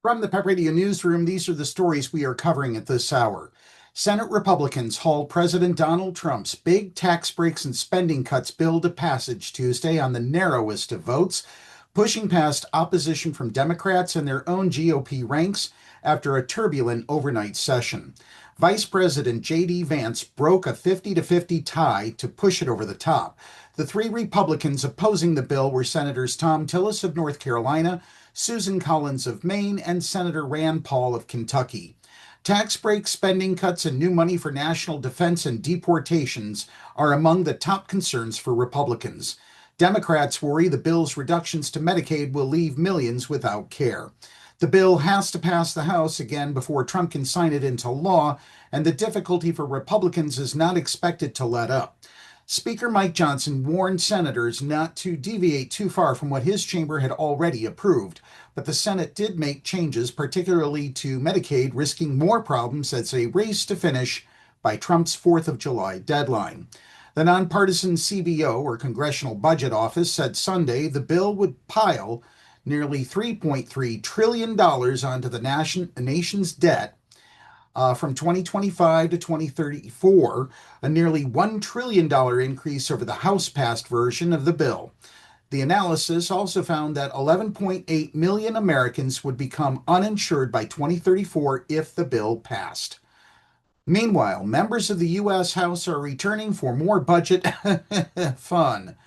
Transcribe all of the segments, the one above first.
From the PEP Radio Newsroom, these are the stories we are covering at this hour. Senate Republicans hauled President Donald Trump's big tax breaks and spending cuts bill to passage Tuesday on the narrowest of votes, pushing past opposition from Democrats and their own GOP ranks after a turbulent overnight session. Vice President JD Vance broke a 50-50 tie to push it over the top. The three Republicans opposing the bill were Senators Tillis of North Carolina, Susan Collins of Maine, and Senator Rand Paul of Kentucky. Tax breaks, spending cuts, and new money for national defense and deportations are among the top concerns for Republicans. Democrats worry the bill's reductions to Medicaid will leave millions without care. The bill has to pass the House again before Trump can sign it into law, and the difficulty for Republicans is not expected to let up. Speaker Mike Johnson warned senators not to deviate too far from what his chamber had already approved, but the Senate did make changes, particularly to Medicaid, risking more problems as a race to finish by Trump's 4th of July deadline. The nonpartisan CBO, or Congressional Budget Office, said Sunday the bill would pile nearly $3.3 trillion onto the nation's debt from 2025 to 2034, a nearly $1 trillion increase over the House-passed version of the bill. The analysis also found that 11.8 million Americans would become uninsured by 2034 if the bill passed. Meanwhile, members of the U.S. House are returning for more budget fun.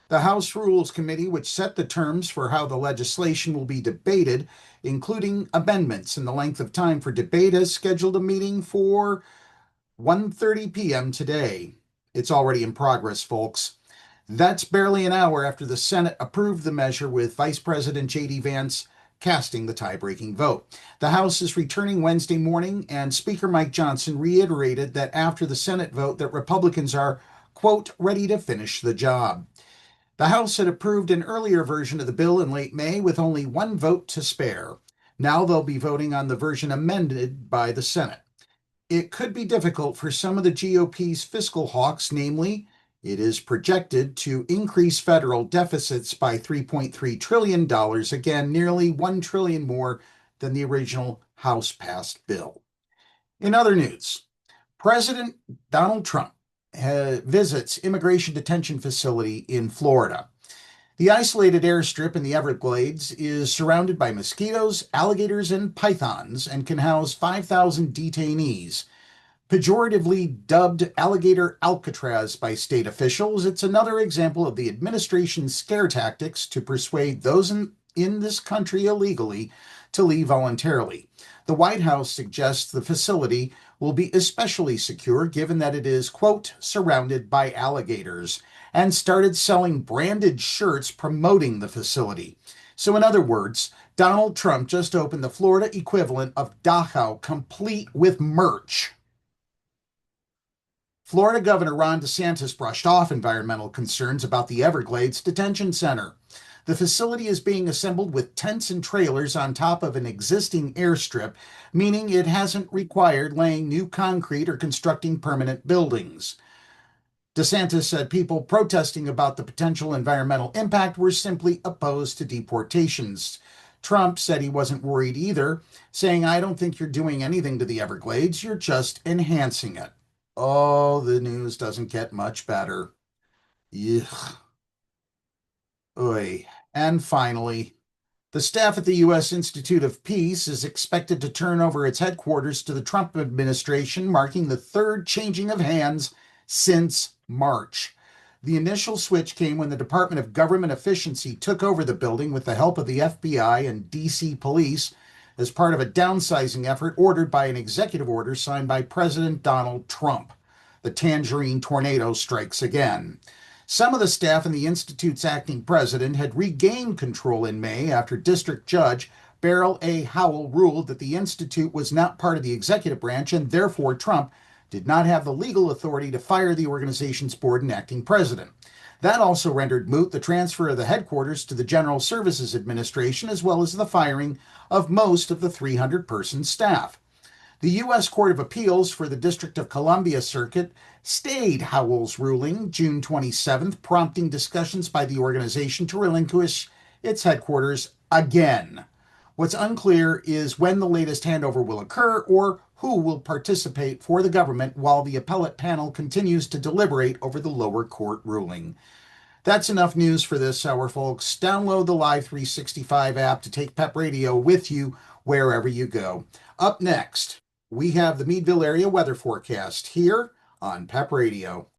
The House Rules Committee, which set the terms for how the legislation will be debated, including amendments and the length of time for debate, has scheduled a meeting for 1:30 p.m. today. It's already in progress, folks. That's barely an hour after the Senate approved the measure, with Vice President JD Vance casting the tie-breaking vote. The House is returning Wednesday morning, and Speaker Mike Johnson reiterated that after the Senate vote that Republicans are, quote, ready to finish the job. The House had approved an earlier version of the bill in late May with only one vote to spare. Now they'll be voting on the version amended by the Senate. It could be difficult for some of the GOP's fiscal hawks, namely, it is projected to increase federal deficits by $3.3 trillion, again, nearly $1 trillion more than the original House-passed bill. In other news, President Donald Trump visits immigration detention facility in Florida. The isolated airstrip in the Everglades is surrounded by mosquitoes, alligators, and pythons and can house 5,000 detainees. Pejoratively dubbed alligator Alcatraz by state officials, it's another example of the administration's scare tactics to persuade those in this country illegally to leave voluntarily. The White House suggests the facility will be especially secure given that it is, quote, surrounded by alligators, and started selling branded shirts promoting the facility. So in other words, Donald Trump just opened the Florida equivalent of Dachau, complete with merch. Florida Governor Ron DeSantis brushed off environmental concerns about the Everglades Detention Center. The facility is being assembled with tents and trailers on top of an existing airstrip, meaning it hasn't required laying new concrete or constructing permanent buildings. DeSantis said people protesting about the potential environmental impact were simply opposed to deportations. Trump said he wasn't worried either, saying, I don't think you're doing anything to the Everglades, you're just enhancing it. Oh, the news doesn't get much better. Yuck. Oy. And finally, the staff at the U.S. Institute of Peace is expected to turn over its headquarters to the Trump administration, marking the third changing of hands since March. The initial switch came when the Department of Government Efficiency took over the building with the help of the FBI and D.C. police as part of a downsizing effort ordered by an executive order signed by President Donald Trump. The tangerine tornado strikes again. Some of the staff and the Institute's acting president had regained control in May after District Judge Beryl A. Howell ruled that the Institute was not part of the executive branch and therefore Trump did not have the legal authority to fire the organization's board and acting president. That also rendered moot the transfer of the headquarters to the General Services Administration, as well as the firing of most of the 300-person staff. The U.S. Court of Appeals for the District of Columbia Circuit stayed Howell's ruling June 27th, prompting discussions by the organization to relinquish its headquarters again. What's unclear is when the latest handover will occur or who will participate for the government while the appellate panel continues to deliberate over the lower court ruling. That's enough news for this hour, folks. Download the Live 365 app to take PEP Radio with you wherever you go. Up next, we have the Meadville area weather forecast here on PEP Radio.